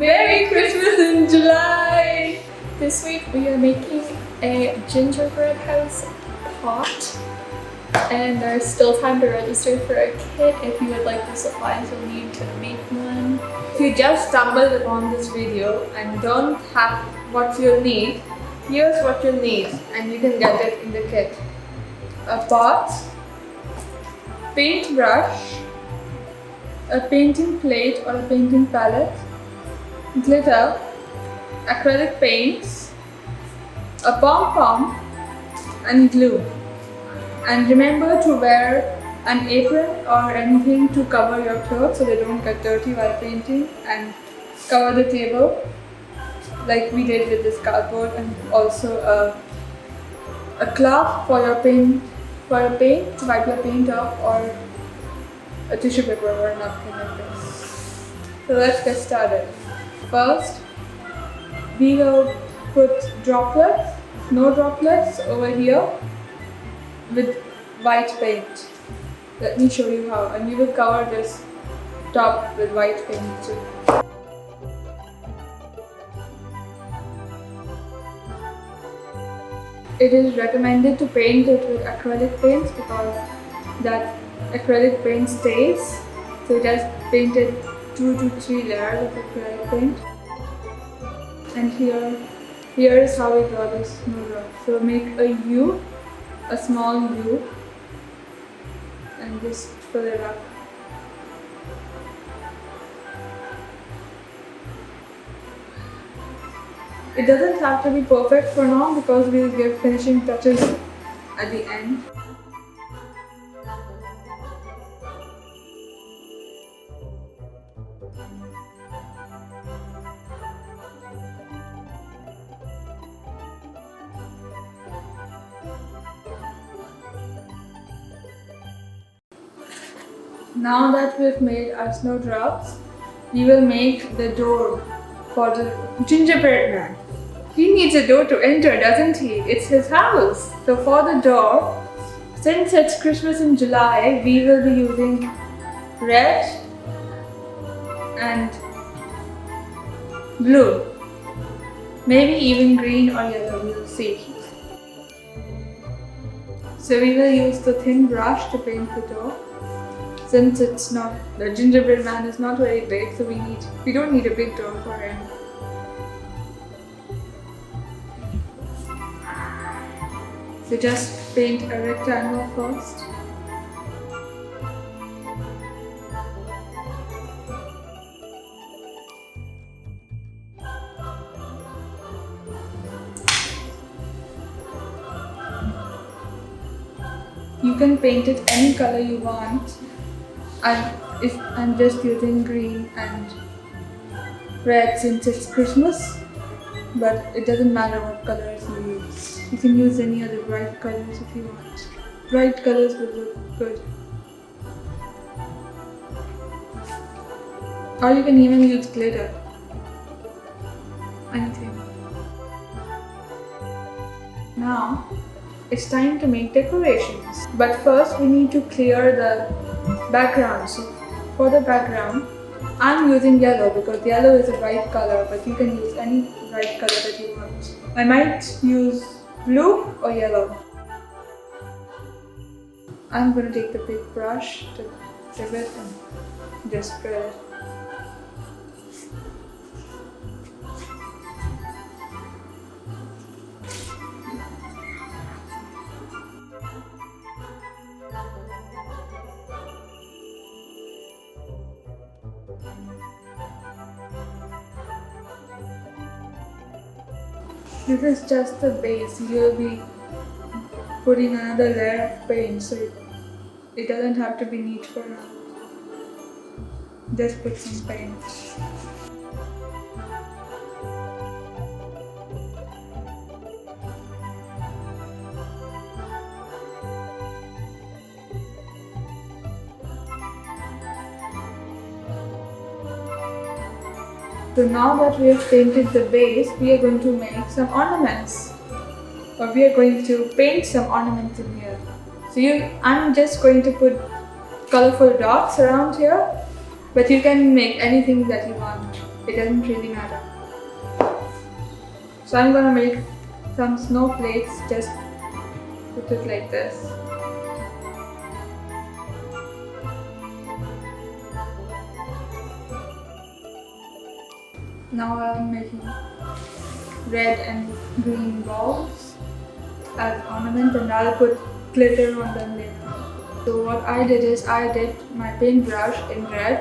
Merry Christmas in July! This week we are making a gingerbread house pot, and there's still time to register for a kit if you would like the supplies you'll need to make one. If you just stumbled upon this video and don't have what you'll need, here's what you'll need and you can get it in the kit. A pot, paintbrush, a painting plate or a painting palette, glitter, acrylic paints, a pom-pom and glue. And remember to wear an apron or anything to cover your clothes so they don't get dirty while painting, and cover the table like we did with this cardboard, and also a cloth for your paint to wipe your paint off, or a tissue paper or a napkin like this. So let's get started. First, we will put droplets, no droplets, over here with white paint. Let me show you how. And we will cover this top with white paint too. It is recommended to paint it with acrylic paints because that acrylic paint stays. So just paint it 2 to 3 layers of acrylic paint. And here is how we draw this snowdrop. So make a U, a small U, and just fill it up. It doesn't have to be perfect for now because we'll give finishing touches at the end. Now that we've made our snowdrops, we will make the door for the gingerbread man. He needs a door to enter, doesn't he? It's his house. So for the door, since it's Christmas in July, we will be using red and blue. Maybe even green or yellow, we'll see. So we will use the thin brush to paint the door. Since the gingerbread man is not very big, so we don't need a big door for him. So just paint a rectangle first. You can paint it any color you want. I'm just using green and red since it's Christmas, but it doesn't matter what colors you use. You can use any other bright colors if you want. Bright colors will look good. Or you can even use glitter. Anything. Now, it's time to make decorations. But first we need to clear the background. So for the background, I'm using yellow because yellow is a bright color, but you can use any bright color that you want. I might use blue or yellow. I'm going to take the big brush to dip it and just spread it. This is just the base. You'll be putting another layer of paint, so it doesn't have to be neat for now. Just put some paint. So now that we have painted the base, we are going to make some ornaments. Or we are going to paint some ornaments in here. So I'm just going to put colorful dots around here, but you can make anything that you want. it doesn't really matter. So I'm gonna make some snowflakes, just put it like this. Now I'm making red and green balls as ornament, and I'll put glitter on them later. So what I did is I dipped my paintbrush in red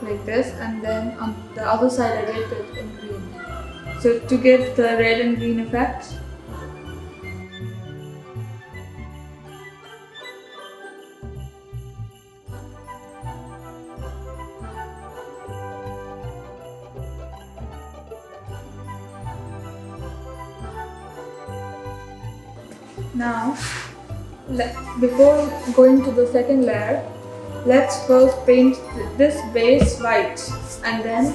like this, and then on the other side I dipped it in green. So to give the red and green effect. Now, before going to the second layer, let's first paint this base white, and then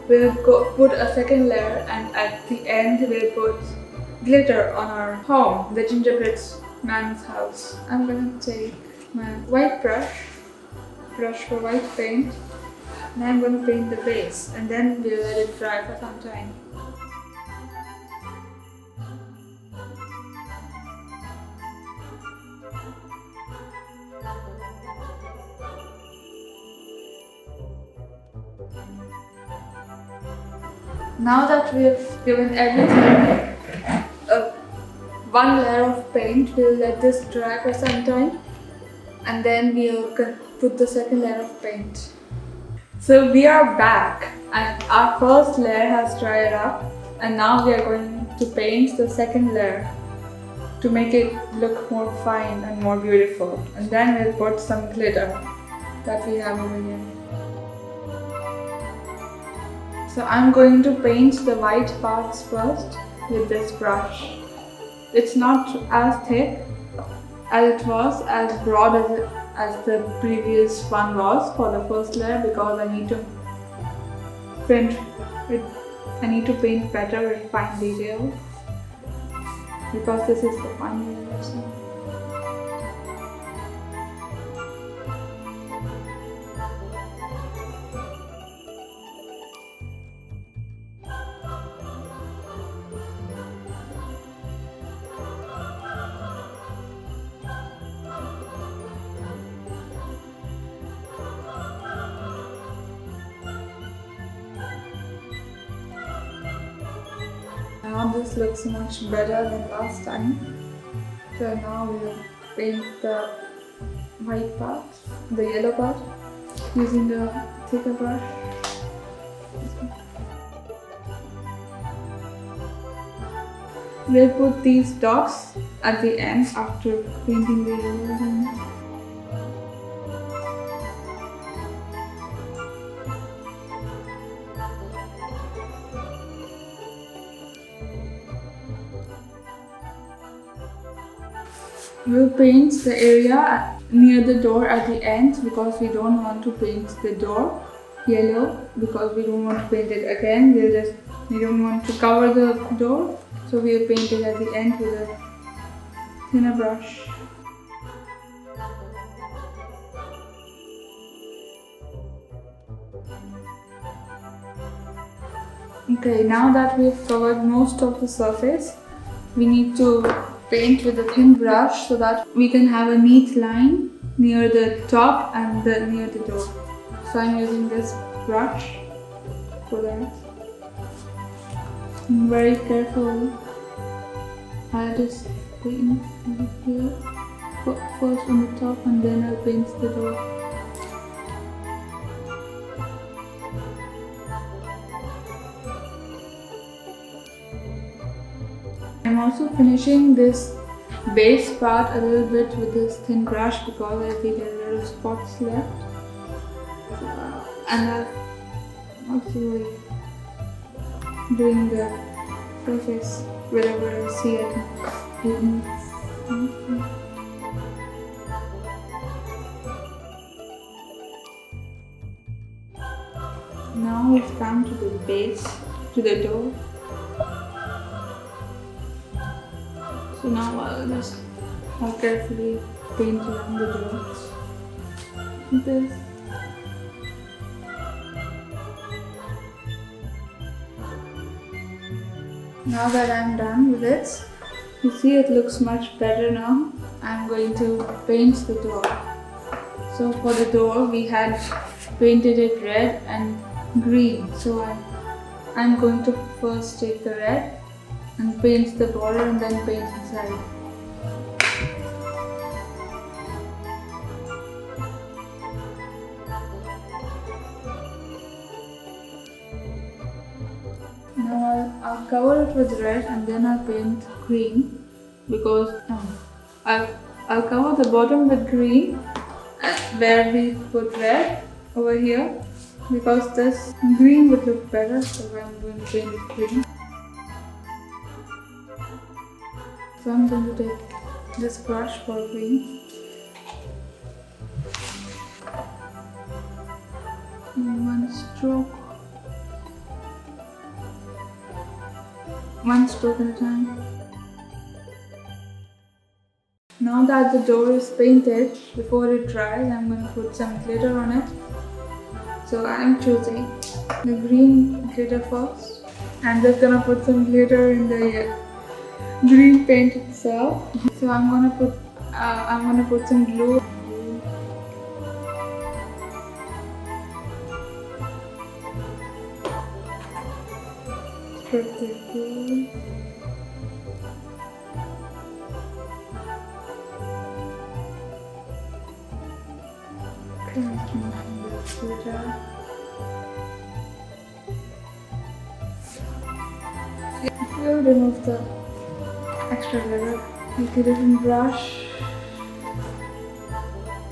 we'll put a second layer, and at the end we'll put glitter on our home, the gingerbread man's house. I'm gonna take my white brush for white paint, and I'm gonna paint the base, and then we'll let it dry for some time. Now that we've given everything one layer of paint, we'll let this dry for some time, and then we'll put the second layer of paint. So we are back, and our first layer has dried up, and now we are going to paint the second layer to make it look more fine and more beautiful. And then we'll put some glitter that we have over here. So I'm going to paint the white parts first with this brush. It's not as thick as it was, as broad as the previous one was for the first layer, because I need to paint better with fine details, because this is the final layer. So. Now this looks much better than last time. So now we'll paint the white part, the yellow part, using the thicker brush. We'll put these dots at the end after painting the yellow. We'll paint the area near the door at the end, because we don't want to paint the door yellow, because we don't want to paint it again. We don't want to cover the door, so we'll paint it at the end with a thinner brush. Okay, now that we've covered most of the surface, we need to paint with a thin brush so that we can have a neat line near the top and near the door. So I'm using this brush for that. And very carefully, I'll just paint here, first on the top, and then I'll paint the door. I'm also finishing this base part a little bit with this thin brush, because I think there are little spots left. And I'm also doing the surface wherever I see it needs. Now it's come to the base, to the door. So now I'll just carefully paint around the door. This. Now that I'm done with it, you see it looks much better now. I'm going to paint the door. So for the door we had painted it red and green. So I'm going to first take the red and paint the border and then paint inside. Now I'll cover it with red and then I'll paint green because I'll cover the bottom with green where we put red over here because this green would look better, so I'm going to paint it green. So I'm going to take this brush for green. And one stroke at a time. Now that the door is painted, before it dries, I'm going to put some glitter on it. So I'm choosing the green glitter first. I'm just going to put some glitter in the green paint itself. So I'm going to put some glue. Put the glue. We'll remove the extra glitter. Take a different brush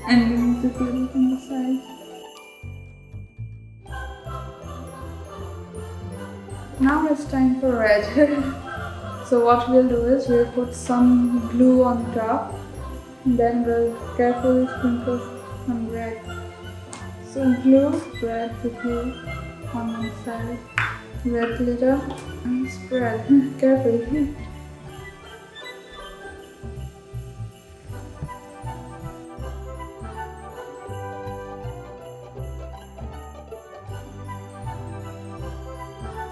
and remove the glitter from the side. Now it's time for red. So what we'll do is we'll put some glue on top and then we'll carefully sprinkle some red. So glue, spread the glue on one side, red glitter and spread carefully.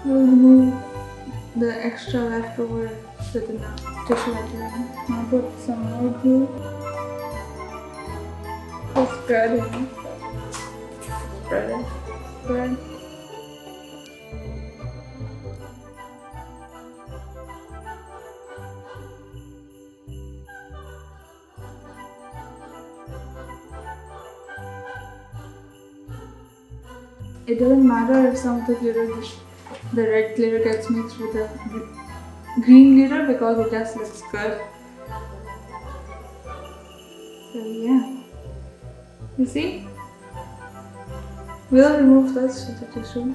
We'll remove the extra leftover with the tissue paper. Now put some more glue. Just spread it. Spread it. Spread. It doesn't matter if some of the red glitter gets mixed with the green glitter because it just looks good. So yeah, you see? We'll remove this with the tissue.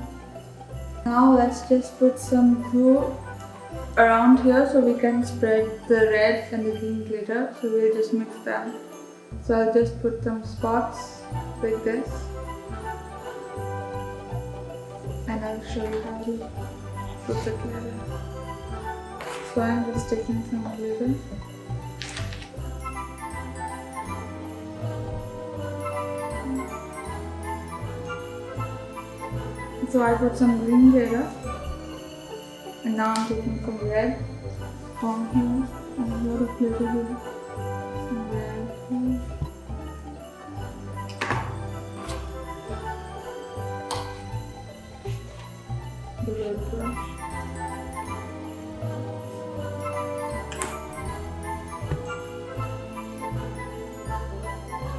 Now let's just put some glue around here so we can spread the red and the green glitter. So we'll just mix them. So I'll just put some spots like this. And I'll show you how to put the glitter. So I'm just taking some glitter. So I put some green glitter. And now I'm taking some red from here and a lot of glitter here. Some red here. The red brush.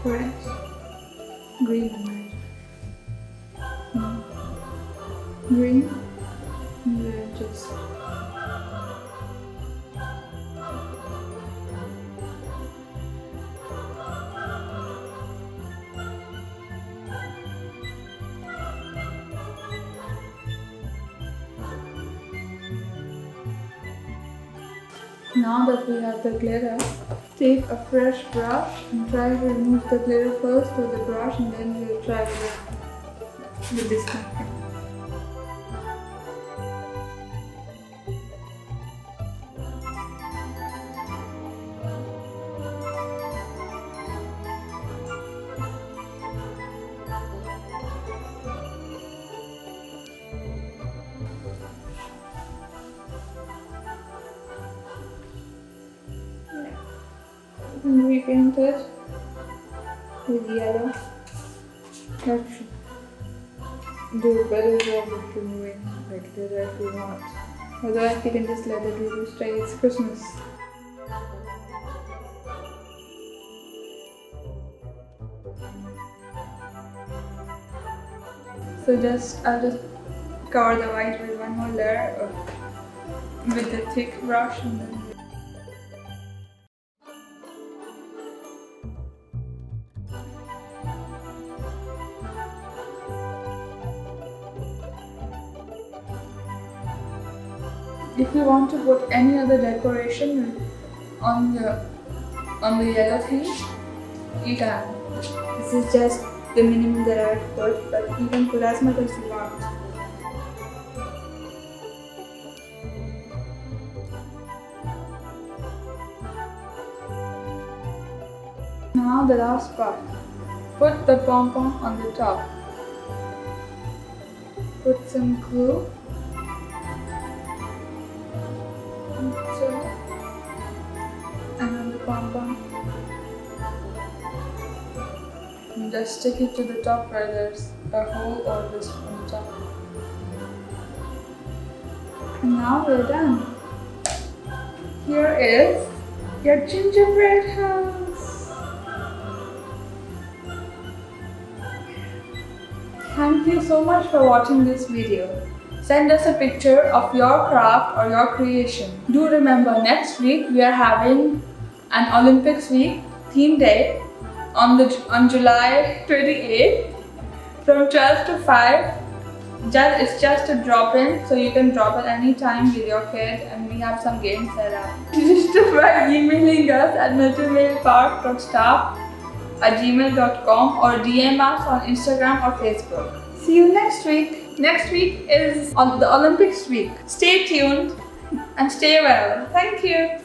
Red, green and red. Green and red just. Now that we have the glitter, take a fresh brush and try to remove the glitter first with the brush and then we'll try with this napkin. and repaint it with yellow. Let's do a better job of removing like the red we want. Otherwise, you can just let it really stay. It's Christmas. So I'll just cover the white with one more layer with the thick brush, and then if you want to put any other decoration on the yellow thing, you can. This is just the minimum that I've put, but you can put as much as you want. Now the last part. Put the pom-pom on the top. Put some glue. And on the pom-pom. And just stick it to the top where there's a hole or just on the top. And now we're done. Here is your gingerbread house. Thank you so much for watching this video. Send us a picture of your craft or your creation. Do remember, next week we are having an Olympics week theme day on July 28th from 12 to 5. It's just a drop-in, so you can drop it anytime with your kid, and we have some games set up. Register by emailing us at miltonvalepark.staff@gmail.com or DM us on Instagram or Facebook. See you next week. Next week is on the Olympics week. Stay tuned and stay well. Thank you.